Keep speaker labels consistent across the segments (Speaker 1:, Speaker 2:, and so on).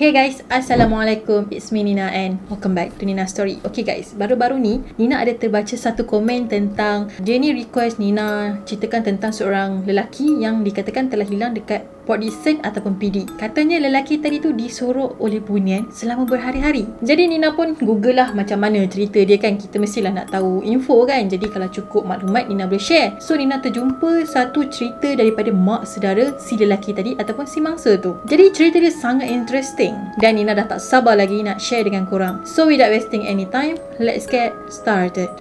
Speaker 1: Hey guys, Assalamualaikum. It's me Nina and welcome back to Nina Story. Okay guys, baru-baru ni Nina ada terbaca satu komen tentang dia ni request Nina ceritakan tentang seorang lelaki yang dikatakan telah hilang dekat Port Dickson ataupun PD. Katanya lelaki tadi tu disorok oleh bunian selama berhari-hari. Jadi Nina pun google lah macam mana cerita dia kan. Kita mestilah nak tahu info kan. Jadi kalau cukup maklumat Nina boleh share. So Nina terjumpa satu cerita daripada mak saudara si lelaki tadi ataupun si mangsa tu. Jadi cerita dia sangat interesting dan Nina dah tak sabar lagi nak share dengan korang. So without wasting any time, let's get started.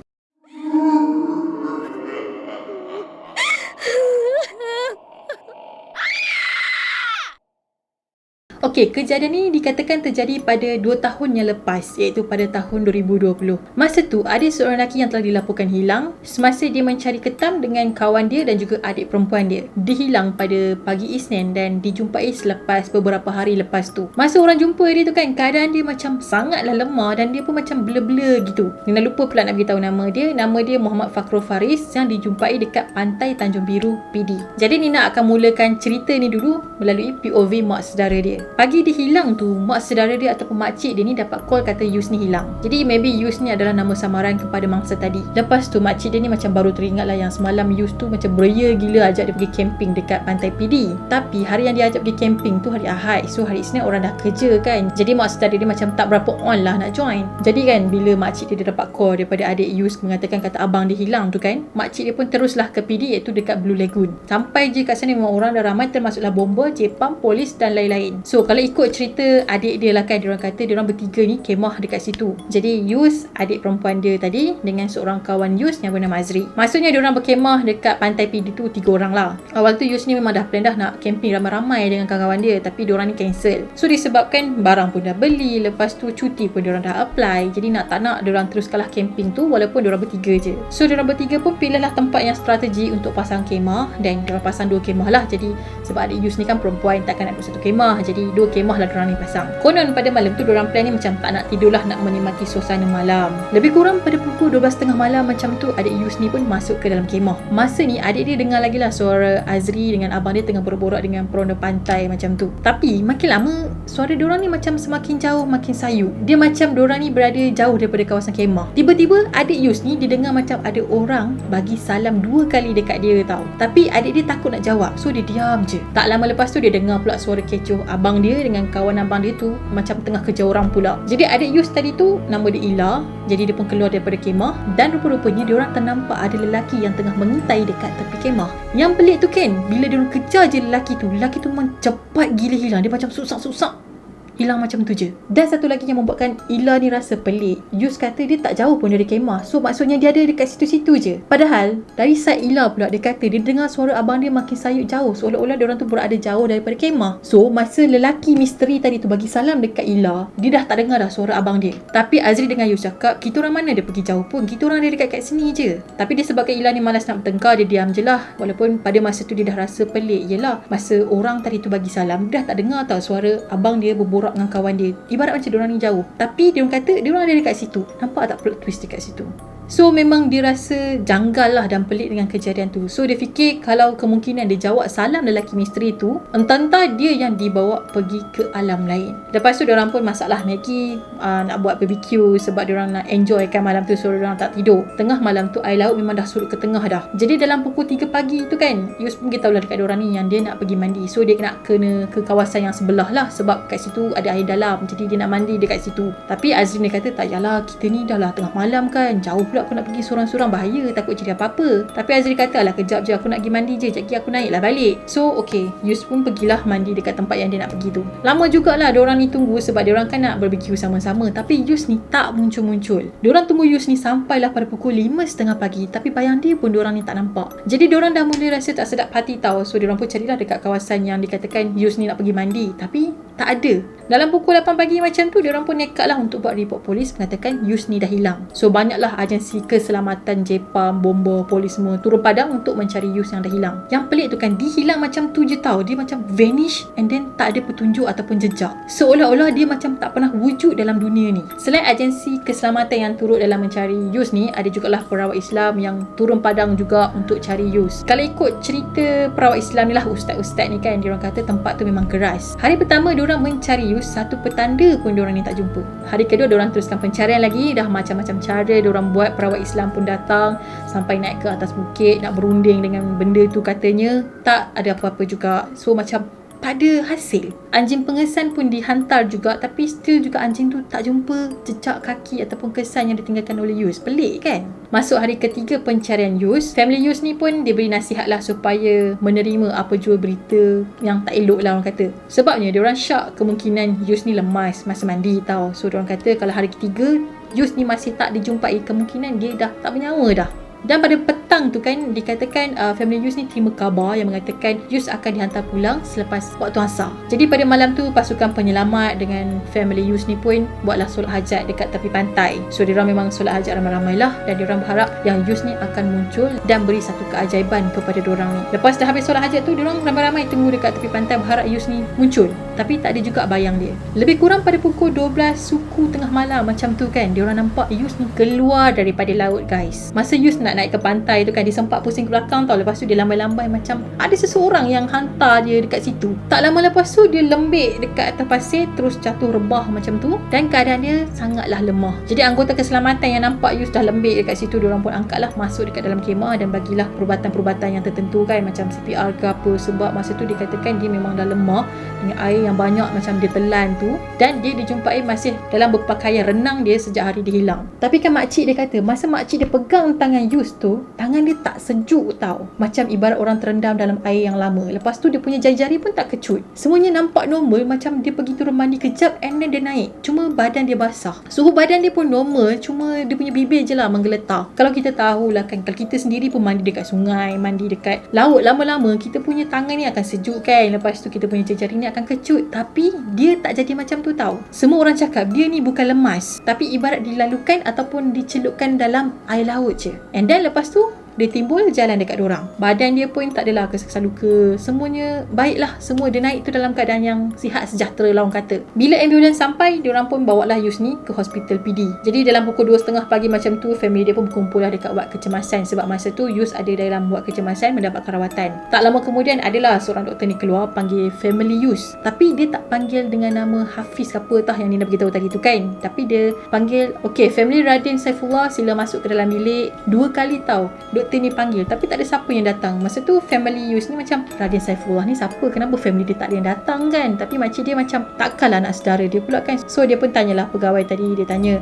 Speaker 1: Okey, kejadian ni dikatakan terjadi pada 2 tahun yang lepas, iaitu pada tahun 2020. Masa tu, ada seorang lelaki yang telah dilaporkan hilang semasa dia mencari ketam dengan kawan dia dan juga adik perempuan dia. Dia hilang pada pagi Isnin dan dijumpai selepas beberapa hari lepas tu. Masa orang jumpa dia tu kan, keadaan dia macam sangatlah lemah dan dia pun macam blur-blur gitu. Nina lupa pula nak beritahu nama dia. Nama dia Muhammad Fakhrul Faris yang dijumpai dekat pantai Tanjung Biru, PD. Jadi Nina akan mulakan cerita ni dulu melalui POV mak saudara dia. Pagi dia hilang tu, mak saudara dia ataupun makcik dia ni dapat call kata Yus ni hilang. Jadi maybe Yus ni adalah nama samaran kepada mangsa tadi. Lepas tu makcik dia ni macam baru teringat lah yang semalam Yus tu macam beria gila ajak dia pergi camping dekat pantai PD. Tapi hari yang dia ajak pergi camping tu hari Ahad. So hari Isnin orang dah kerja kan. Jadi mak saudara dia macam tak berapa on lah nak join. Jadi kan bila makcik dia dapat call daripada adik Yus mengatakan kata abang dia hilang tu kan, makcik dia pun teruslah ke PD iaitu dekat Blue Lagoon. Sampai je kat sana memang orang dah ramai termasuklah bomba, Jepang, polis dan lain-lain. So kalau ikut cerita adik dia lah kan, diorang kata diorang bertiga ni kemah dekat situ. Jadi Yus, adik perempuan dia tadi dengan seorang kawan Yus yang bernama Azri. Maksudnya diorang berkemah dekat pantai PD tu 3 orang lah. Awal tu Yus ni memang dah plan dah nak camping ramai-ramai dengan kawan-kawan dia, tapi diorang ni cancel. So disebabkan barang pun dah beli, lepas tu cuti pun diorang dah apply. Jadi nak tak nak diorang terus kalah camping tu walaupun diorang bertiga je. So diorang bertiga pun pilihlah tempat yang strategi untuk pasang kemah dan diorang pasang 2 kemah lah. Jadi sebab adik Yus ni kan perempuan, takkan nak buat 1 kemah. Jadi 2 kemah lah diorang ni pasang. Konon pada malam tu diorang plan ni macam tak nak tidur lah, nak menikmati suasana malam. Lebih kurang pada pukul 12.30 malam macam tu adik Yus ni pun masuk ke dalam kemah. Masa ni adik dia dengar lagi lah suara Azri dengan abang dia tengah berborak dengan peronda pantai macam tu. Tapi makin lama suara diorang ni macam semakin jauh, makin sayu. Dia macam diorang ni berada jauh daripada kawasan kemah. Tiba-tiba adik Yus ni dia dengar macam ada orang bagi salam 2 kali dekat dia tau. Tapi adik dia takut nak jawab, so dia diam je. Tak lama lepas tu dia dengar pula suara kecoh abang dia dengan kawan abang dia tu macam tengah kejar orang pula. Jadi adik Yus tadi tu nama dia Ila. Jadi dia pun keluar daripada kemah dan rupa-rupanya diorang ternampak ada lelaki yang tengah mengintai dekat tepi kemah. Yang pelik tu kan, bila diorang kejar je lelaki tu memang cepat gila hilang. Dia macam susah-susah hilang macam tu je. Dan satu lagi yang membuatkan Ila ni rasa pelik, Yus kata dia tak jauh pun dari kemah. So maksudnya dia ada dekat situ-situ je. Padahal dari side Ila pula dia kata dia dengar suara abang dia makin sayut jauh, seolah-olah diorang tu berada jauh daripada kemah. So masa lelaki misteri tadi tu bagi salam dekat Ila, dia dah tak dengar dah suara abang dia. Tapi Azri dengan Yus cakap, kita orang mana dia pergi jauh pun, kita orang ada dekat kat sini je. Tapi disebabkan Ila ni malas nak bertengkar, dia diam je lah. Walaupun pada masa tu dia dah rasa pelik. Yelah, masa orang tadi tu bagi salam, dia dah tak dengar tau suara abang dia berborak dengan kawan dia. Ibarat macam diorang ni jauh, tapi diorang kata diorang ada dekat situ. Nampak tak plot twist dekat situ? So memang dia rasa janggal lah dan pelik dengan kejadian tu. So dia fikir kalau kemungkinan dia jawab salam lelaki misteri tu, entah-entah dia yang dibawa pergi ke alam lain. Lepas tu diorang pun masaklah Maggi, nak buat BBQ sebab diorang nak enjoy kan malam tu. So diorang tak tidur. Tengah malam tu air laut memang dah surut ke tengah dah. Jadi dalam pukul 3 pagi tu kan, Yus pun beritahu lah dekat diorang ni yang dia nak pergi mandi. So dia nak kena ke kawasan yang sebelah lah sebab kat situ ada air dalam. Jadi dia nak mandi dekat situ. Tapi Azri ni kata tak yalah, kita ni dah lah tengah malam kan, jauh pula aku nak pergi sorang-sorang, bahaya, takut jadi apa-apa. Tapi Azri kata alah kejap je, aku nak pergi mandi je, sekejap lagi aku naik lah balik. So okay, Yus pun pergilah mandi dekat tempat yang dia nak pergi tu. Lama jugalah diorang ni tunggu sebab diorang kan nak barbecue sama-sama. Tapi Yus ni tak muncul-muncul. Diorang tunggu Yus ni sampailah pada pukul 5.30 pagi, tapi bayang dia pun diorang ni tak nampak. Jadi diorang dah mula rasa tak sedap hati tau. So diorang pun carilah dekat kawasan yang dikatakan Yus ni nak pergi mandi, tapi tak ada. Dalam pukul 8 pagi macam tu, diorang pun nekat lah untuk buat report polis mengatakan Yus ni dah hilang. So banyaklah agensi keselamatan Jepang, bomba, polis semua turun padang untuk mencari Yus yang dah hilang. Yang pelik tu kan, dia hilang macam tu je tau. Dia macam vanish and then tak ada petunjuk ataupun jejak. Seolah-olah dia macam tak pernah wujud dalam dunia ni. Selain agensi keselamatan yang turut dalam mencari Yus ni, ada jugalah perawat Islam yang turun padang juga untuk cari Yus. Kalau ikut cerita perawat Islam ni lah, ustaz-ustaz ni kan, diorang kata tempat tu memang keras. Hari pertama diorang mencari Yus, satu petanda pun diorang ni tak jumpa. Hari kedua diorang teruskan pencarian lagi. Dah macam-macam cara diorang buat. Perawat Islam pun datang sampai naik ke atas bukit nak berunding dengan benda tu, katanya tak ada apa-apa juga. So macam tak ada hasil. Anjing pengesan pun dihantar juga, tapi still juga anjing tu tak jumpa jejak kaki ataupun kesan yang ditinggalkan oleh Yus. Pelik kan? Masuk hari ketiga pencarian Yus, family Yus ni pun diberi nasihat lah supaya menerima apa jua berita yang tak elok lah orang kata. Sebabnya diorang syak kemungkinan Yus ni lemas masa mandi tau. So diorang kata kalau hari ketiga Yus ni masih tak dijumpai, kemungkinan dia dah tak bernyawa dah. Dan pada petang tu kan, dikatakan family Yus ni terima khabar yang mengatakan Yus akan dihantar pulang selepas waktu asar. Jadi pada malam tu, pasukan penyelamat dengan family Yus ni pun buatlah solat hajat dekat tepi pantai. So diorang memang solat hajat ramai-ramai lah, dan diorang berharap yang Yus ni akan muncul dan beri satu keajaiban kepada diorang ni. Lepas dah habis solat hajat tu, diorang ramai-ramai tunggu dekat tepi pantai berharap Yus ni muncul. Tapi tak ada juga bayang dia. Lebih kurang pada pukul 12 suku tengah malam macam tu kan, diorang nampak Yus ni keluar daripada laut guys. Masa Yus nak naik ke pantai tu kan, dia sempat pusing ke belakang tau. Lepas tu dia lambai-lambai macam ada seseorang yang hantar dia dekat situ. Tak lama lepas tu dia lembik dekat atas pasir, terus jatuh rebah macam tu, dan keadaan dia sangatlah lemah. Jadi anggota keselamatan yang nampak Yus dah lembik dekat situ, diorang pun angkatlah masuk dekat dalam kemah dan bagilah perubatan-perubatan yang tertentu kan, macam CPR ke apa. Sebab masa tu dikatakan dia memang dah lemah dengan air yang banyak macam dia telan tu, dan dia dijumpai masih dalam berpakaian renang dia sejak hari dia hilang. Tapi kan makcik dia kata masa makcik dia pegang tangan Yus tu, tangan dia tak sejuk tau, macam ibarat orang terendam dalam air yang lama. Lepas tu dia punya jari-jari pun tak kecut, semuanya nampak normal, macam dia pergi turun mandi kejap and then dia naik, cuma badan dia basah. Suhu badan dia pun normal, cuma dia punya bibir je lah menggeletar. Kalau kita tahulah kan, kalau kita sendiri pun mandi dekat sungai, mandi dekat laut, lama-lama kita punya tangan ni akan sejuk kan, lepas tu kita punya jari-jari ni akan kecut. Tapi dia tak jadi macam tu tau. Semua orang cakap dia ni bukan lemas, tapi ibarat dilalukan ataupun dicelupkan dalam air laut je. And then lepas tu dia timbul jalan dekat dorang. Badan dia pun tak adalah kesan luka. Semuanya baiklah. Semua dia naik tu dalam keadaan yang sihat sejahtera lah orang kata. Bila ambulans sampai, diorang pun bawa lah Yus ni ke hospital PD. Jadi dalam pukul 2.30 pagi macam tu, family dia pun berkumpul lah dekat wad kecemasan. Sebab masa tu Yus ada dalam wad kecemasan mendapat rawatan. Tak lama kemudian adalah seorang doktor ni keluar panggil family Yus. Tapi dia tak panggil dengan nama Hafiz apa tah yang Nina beritahu tadi tu kan. Tapi dia panggil, okay, family Radin Saifullah sila masuk ke dalam bilik. 2 kali tau doktor ni panggil, tapi tak ada siapa yang datang. Masa tu family Yus ni macam, Radin Saifullah ni siapa? Kenapa family dia tak ada yang datang kan? Tapi makcik dia macam takkanlah anak saudara dia pula kan. So dia pun tanyalah pegawai tadi. Dia tanya,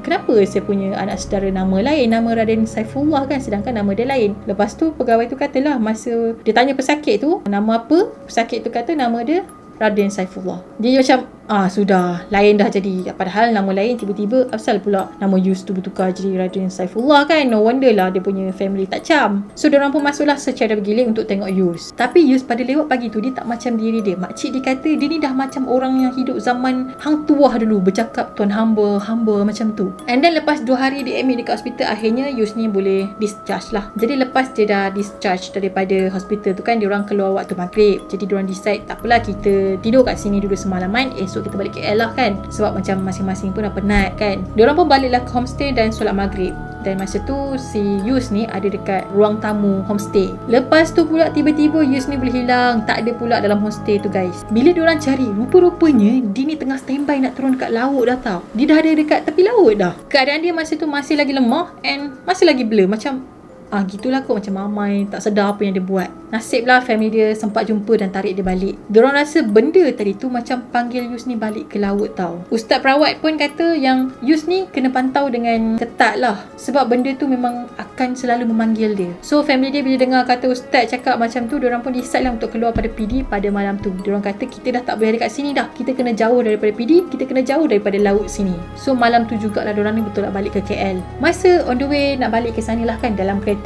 Speaker 1: kenapa saya punya anak saudara nama lain, nama Radin Saifullah kan, sedangkan nama dia lain. Lepas tu pegawai tu katalah, masa dia tanya pesakit tu nama apa, pesakit tu kata nama dia Radin Saifullah. Dia macam sudah lain dah jadi. Padahal nama lain, tiba-tiba asal pula nama Yus tu bertukar jadi Radin Saifullah kan. No wonder lah dia punya family tak cam. So diorang pun masuklah secara bergilir untuk tengok Yus. Tapi Yus pada lewat pagi tu dia tak macam diri dia. Makcik dia kata dia ni dah macam orang yang hidup zaman hang tuah dulu, bercakap tuan hamba macam tu. And then lepas 2 hari dia admit dekat hospital, akhirnya Yus ni boleh discharge lah. Jadi lepas dia dah discharge daripada hospital tu kan, diorang keluar waktu maghrib. Jadi diorang decide takpelah, kita tidur kat sini dulu semalaman, esok kita balik KL lah kan. Sebab macam masing-masing pun dah penat kan. Diorang pun baliklah ke homestay dan solat maghrib. Dan masa tu si Yus ni ada dekat ruang tamu homestay. Lepas tu pula tiba-tiba Yus ni boleh hilang. Tak ada pula dalam homestay tu guys. Bila diorang cari, rupa-rupanya dia ni tengah standby nak turun dekat laut dah tau. Dia dah ada dekat tepi laut dah. Keadaan dia masa tu masih lagi lemah and masih lagi blur. Macam gitulah kot, macam mamai, tak sedar apa yang dia buat. Nasiblah family dia sempat jumpa dan tarik dia balik. Diorang rasa benda tadi tu macam panggil Yus ni balik ke laut tau. Ustaz perawat pun kata yang Yus ni kena pantau dengan ketat lah, sebab benda tu memang akan selalu memanggil dia. So family dia bila dengar kata ustaz cakap macam tu, diorang pun decide lah untuk keluar pada PD pada malam tu. Diorang kata kita dah tak boleh dekat sini dah, kita kena jauh daripada PD, kita kena jauh daripada laut sini. So malam tu jugalah diorang ni betul nak balik ke KL. Masa on the way nak balik ke sana lah kan, dalam kereta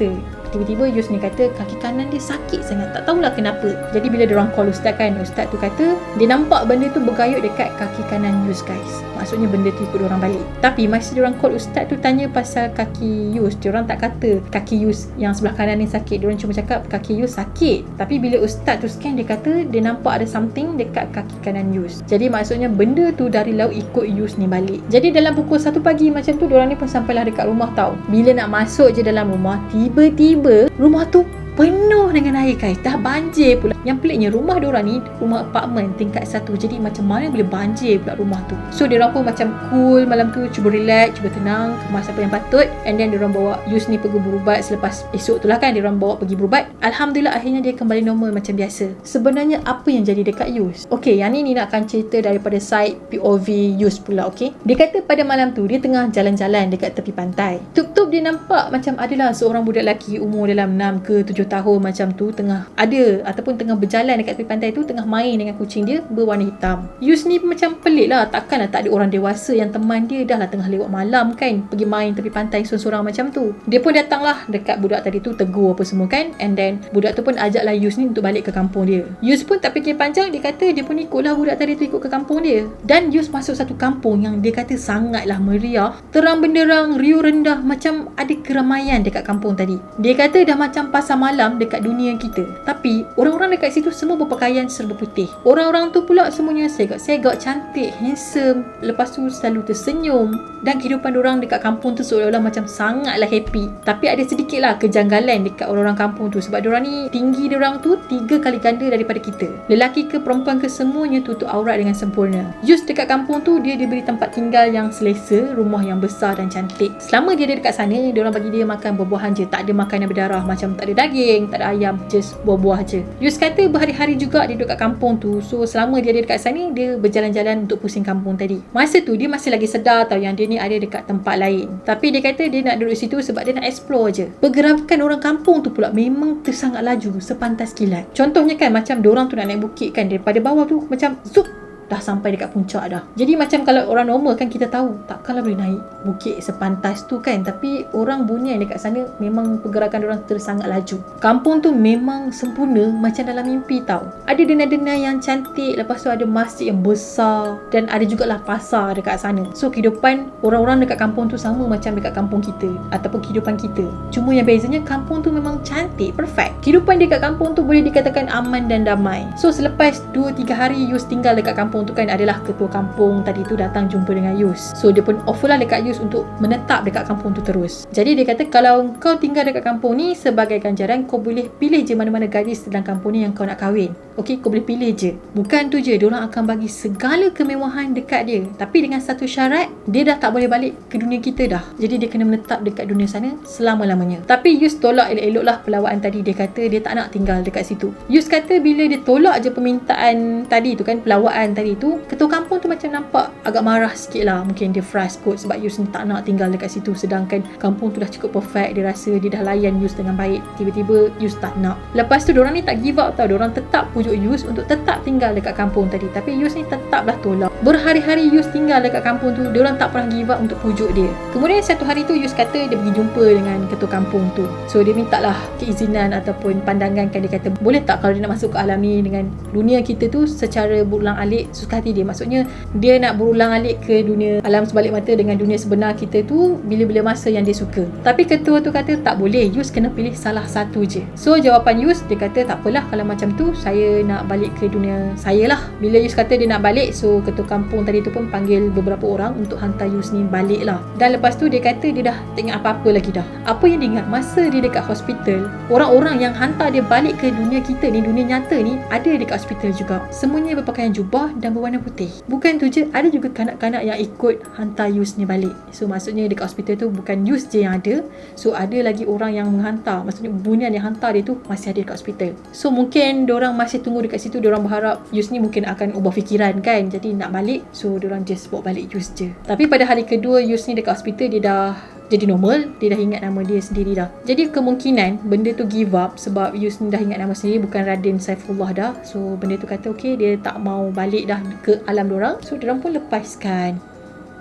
Speaker 1: tiba-tiba Yus ni kata kaki kanan dia sakit sangat, tak tahulah kenapa. Jadi bila diorang call ustaz kan, ustaz tu kata dia nampak benda tu bergayut dekat kaki kanan Yus guys. Maksudnya benda tu ikut diorang balik. Tapi masa diorang call ustaz tu tanya pasal kaki Yus, diorang tak kata kaki Yus yang sebelah kanan ni sakit. Diorang cuma cakap kaki Yus sakit. Tapi bila ustaz tu scan, dia kata dia nampak ada something dekat kaki kanan Yus. Jadi maksudnya benda tu dari laut ikut Yus ni balik. Jadi dalam pukul 1 pagi macam tu, diorang ni pun sampailah dekat rumah tau. Bila nak masuk je dalam rumah, tiba-tiba rumah tu penuh dengan air guys. Dah banjir pula. Yang peliknya rumah diorang ni rumah apartmen tingkat 1. Jadi macam mana boleh banjir pula rumah tu. So diorang pun macam cool malam tu, cuba relax, cuba tenang, kemas apa yang patut. And then diorang bawa Yus ni pergi berubat. Selepas esok tu lah kan diorang bawa pergi berubat. Alhamdulillah akhirnya dia kembali normal macam biasa. Sebenarnya apa yang jadi dekat Yus? Okay, yang ni Nina akan cerita daripada side POV Yus pula. Okay, dia kata pada malam tu dia tengah jalan-jalan dekat tepi pantai. Tup-tup dia nampak macam adalah seorang budak lelaki umur dalam 6 ke 7 tahun macam tu tengah ada ataupun tengah berjalan dekat tepi pantai tu, tengah main dengan kucing dia berwarna hitam. Yus ni macam pelik lah, takkanlah tak ada orang dewasa yang teman dia, dah lah tengah lewat malam kan, pergi main tepi pantai sorang-sorang macam tu. Dia pun datang lah dekat budak tadi tu, tegur apa semua kan, and then budak tu pun ajaklah Yus ni untuk balik ke kampung dia. Yus pun tak fikir panjang, dia kata dia pun ikutlah budak tadi tu ikut ke kampung dia. Dan Yus masuk satu kampung yang dia kata sangatlah meriah, terang benderang, riuh rendah, macam ada keramaian dekat kampung tadi. Dia kata dah macam pasar malam dekat dunia kita. Tapi orang-orang dekat situ semua berpakaian serba putih. Orang-orang tu pula semuanya segak-segak, cantik, handsome, lepas tu selalu tersenyum. Dan kehidupan diorang dekat kampung tu seolah-olah macam sangatlah happy. Tapi ada sedikit lah kejanggalan dekat orang-orang kampung tu, sebab diorang ni, tinggi diorang tu 3 kali ganda daripada kita. Lelaki ke perempuan ke semuanya tutup aurat dengan sempurna. Just dekat kampung tu dia diberi tempat tinggal yang selesa, rumah yang besar dan cantik. Selama dia ada dekat sana, diorang bagi dia makan buah-buahan je, tak ada makanan berdarah, macam tak ada daging, tak ada ayam, just buah-buah je. Yus kata berhari-hari juga dia duduk kat kampung tu. So selama dia ada dekat sana, dia berjalan-jalan untuk pusing kampung tadi. Masa tu dia masih lagi sedar tau yang dia ni ada dekat tempat lain. Tapi dia kata dia nak duduk situ sebab dia nak explore je. Pergerakan orang kampung tu pula memang tersangat laju sepantas kilat. Contohnya kan, macam diorang tu nak naik bukit kan, daripada bawah tu macam zup, dah sampai dekat puncak dah. Jadi macam kalau orang normal kan, kita tahu takkanlah boleh naik bukit sepantas tu kan. Tapi orang Bunian dekat sana memang pergerakan orang tersangat laju. Kampung tu memang sempurna macam dalam mimpi tau. Ada denai-denai yang cantik, lepas tu ada masjid yang besar, dan ada jugalah pasar dekat sana. So kehidupan orang-orang dekat kampung tu sama macam dekat kampung kita ataupun kehidupan kita. Cuma yang bezanya kampung tu memang cantik, perfect. Kehidupan dekat kampung tu boleh dikatakan aman dan damai. So selepas 2-3 hari Yus tinggal dekat kampung tu kan, adalah ketua kampung tadi tu datang jumpa dengan Yus. So dia pun offer lah dekat Yus untuk menetap dekat kampung tu terus. Jadi dia kata kalau kau tinggal dekat kampung ni, sebagai ganjaran kau boleh pilih je mana-mana gadis dalam kampung ni yang kau nak kahwin. Okey, kau boleh pilih je. Bukan tu je, diorang akan bagi segala kemewahan dekat dia. Tapi dengan satu syarat, dia dah tak boleh balik ke dunia kita dah. Jadi dia kena menetap dekat dunia sana selama-lamanya. Tapi Yus tolak elok-elok lah pelawaan tadi. Dia kata dia tak nak tinggal dekat situ. Yus kata bila dia tolak je permintaan tadi tu kan, pelawaan tadi tu, ketua kampung tu macam nampak agak marah sikit lah. Mungkin dia frust kot sebab Yus ni tak nak tinggal dekat situ, sedangkan kampung tu dah cukup perfect. Dia rasa dia dah layan Yus dengan baik. Tiba-tiba Yus tak nak. Lepas tu diorang ni tak give up tau. Diorang tetap pujuk Yus untuk tetap tinggal dekat kampung tadi. Tapi Yus ni tetaplah tolak. Berhari-hari Yus tinggal dekat kampung tu, diorang tak pernah give up untuk pujuk dia. Kemudian satu hari tu Yus kata dia pergi jumpa dengan ketua kampung tu. So dia minta lah keizinan ataupun pandangan kan. Dia kata boleh tak kalau dia nak masuk ke alam ni dengan dunia kita tu secara berulang-alik suka hati dia. Maksudnya dia nak berulang-alik ke dunia alam sebalik mata dengan dunia sebenar kita tu bila-bila masa yang dia suka. Tapi ketua tu kata tak boleh, Yus kena pilih salah satu je. So jawapan Yus, dia kata tak apalah kalau macam tu, saya nak balik ke dunia saya lah. Bila Yus kata dia nak balik, so ketua kampung tadi tu pun panggil beberapa orang untuk hantar Yus ni balik lah. Dan lepas tu dia kata dia dah tak ingat apa-apa lagi dah. Apa yang dia ingat masa dia dekat hospital, orang-orang yang hantar dia balik ke dunia kita ni, dunia nyata ni, ada dekat hospital juga. Semuanya berpakaian jubah dan berwarna putih. Bukan tu je, ada juga kanak-kanak yang ikut hantar Yus ni balik. So maksudnya dekat hospital tu bukan Yus je yang ada. So ada lagi orang yang menghantar. Maksudnya Bunian yang hantar dia tu masih ada dekat hospital. So mungkin diorang masih tunggu dekat situ. Diorang berharap Yus ni mungkin akan ubah fikiran kan, jadi nak balik. So diorang just bawa balik Yus je. Tapi pada hari kedua Yus ni dekat hospital, dia dah jadi normal. Dia dah ingat nama dia sendiri dah. Jadi kemungkinan benda tu give up sebab Yus ni dah ingat nama sendiri, bukan Raden Saifullah dah. So benda tu kata okay, dia tak mau balik dah ke alam diorang. So diorang pun lepaskan,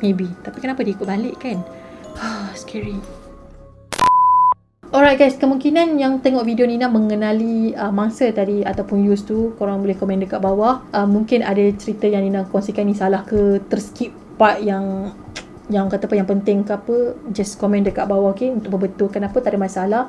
Speaker 1: maybe. Tapi kenapa dia ikut balik kan? Scary. Alright guys, kemungkinan yang tengok video Nina mengenali mangsa tadi ataupun Yus tu, korang boleh komen dekat bawah. Mungkin ada cerita yang Nina kongsikan ni salah ke, terskip part yang kata apa yang penting ke apa, just komen dekat bawah, okay, untuk membetulkan apa, tak ada masalah.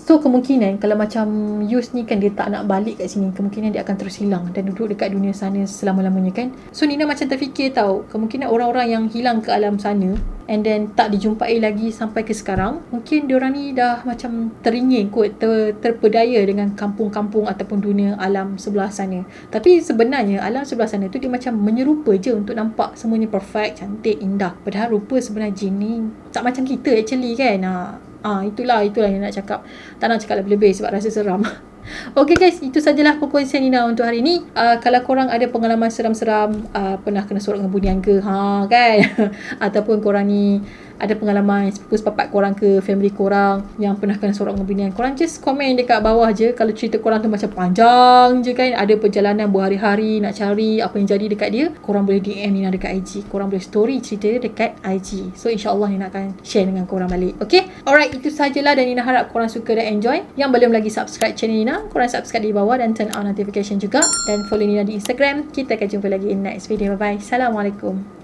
Speaker 1: So kemungkinan kalau macam Yus ni kan dia tak nak balik kat sini, kemungkinan dia akan terus hilang dan duduk dekat dunia sana selama-lamanya kan. So Nina macam terfikir tau, kemungkinan orang-orang yang hilang ke alam sana and then tak dijumpai lagi sampai ke sekarang, mungkin diorang ni dah macam teringin kot, terpedaya dengan kampung-kampung ataupun dunia alam sebelah sana. Tapi sebenarnya alam sebelah sana tu dia macam menyerupa je untuk nampak semuanya perfect, cantik, indah. Padahal rupa sebenarnya jin ni tak macam kita actually kan. Itulah yang nak cakap. Tak nak cakap lebih-lebih sebab rasa seram. Okay guys, itu sajalah perkongsian Nina untuk hari ni. Kalau korang ada pengalaman seram-seram, pernah kena sorok dengan bunian ke, kan? Ataupun korang ni ada pengalaman sepupu sepapat korang ke family korang yang pernah kena sorok dengan bunian, korang just komen dekat bawah je. Kalau cerita korang tu macam panjang je kan, ada perjalanan berhari-hari nak cari apa yang jadi dekat dia, korang boleh DM Nina dekat IG, korang boleh story cerita dia dekat IG. So insyaAllah Nina akan share dengan korang balik. Okay, alright, itu sajalah dan Nina harap korang suka dan enjoy. Yang belum lagi subscribe channel Nina, korang subscribe di bawah dan turn on notification juga, dan follow Nina di Instagram. Kita akan jumpa lagi in next video. Bye bye. Assalamualaikum.